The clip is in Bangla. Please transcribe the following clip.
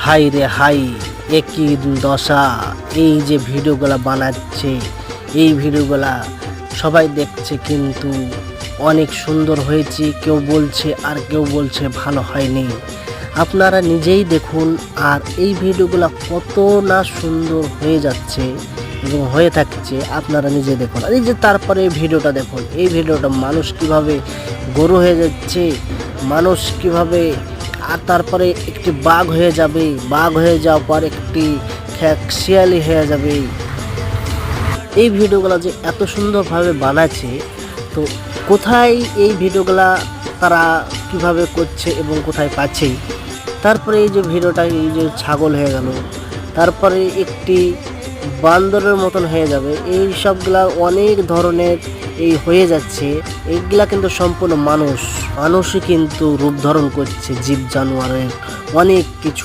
হাই রে হাই, একই দশা। এই যে ভিডিওগুলা বানাচ্ছে, এই ভিডিওগুলা সবাই দেখছে, কিন্তু অনেক সুন্দর হয়েছে কেউ বলছে, আর কেউ বলছে ভালো হয়নি। আপনারা নিজেই দেখুন, আর এই ভিডিওগুলা কত না সুন্দর হয়ে যাচ্ছে এবং হয়ে থাকছে, আপনারা নিজে দেখুন। আর এই যে তারপরে এই ভিডিওটা দেখুন, এই ভিডিওটা মানুষ কিভাবে গরু হয়ে যাচ্ছে, মানুষ কিভাবে, আর তারপরে একটি বাঘ হয়ে যাবে, বাঘ হয়ে যাওয়ার পর একটি শিয়ালি হয়ে যাবে। এই ভিডিওগুলো যে এত সুন্দরভাবে বানাচ্ছে, তো কোথায় এই ভিডিওগুলা তারা কিভাবে করছে এবং কোথায় পাচ্ছে। তারপরে এই যে ভিডিওটা, এই যে ছাগল হয়ে গেল, তারপরে একটি বান্দরের মতন হয়ে যাবে, এই সবগুলা অনেক ধরনের এই হয়ে যাচ্ছে। এইগুলা কিন্তু সম্পূর্ণ মানুষই কিন্তু রূপ ধারণ করছে, জীব জানোয়ারের অনেক কিছু।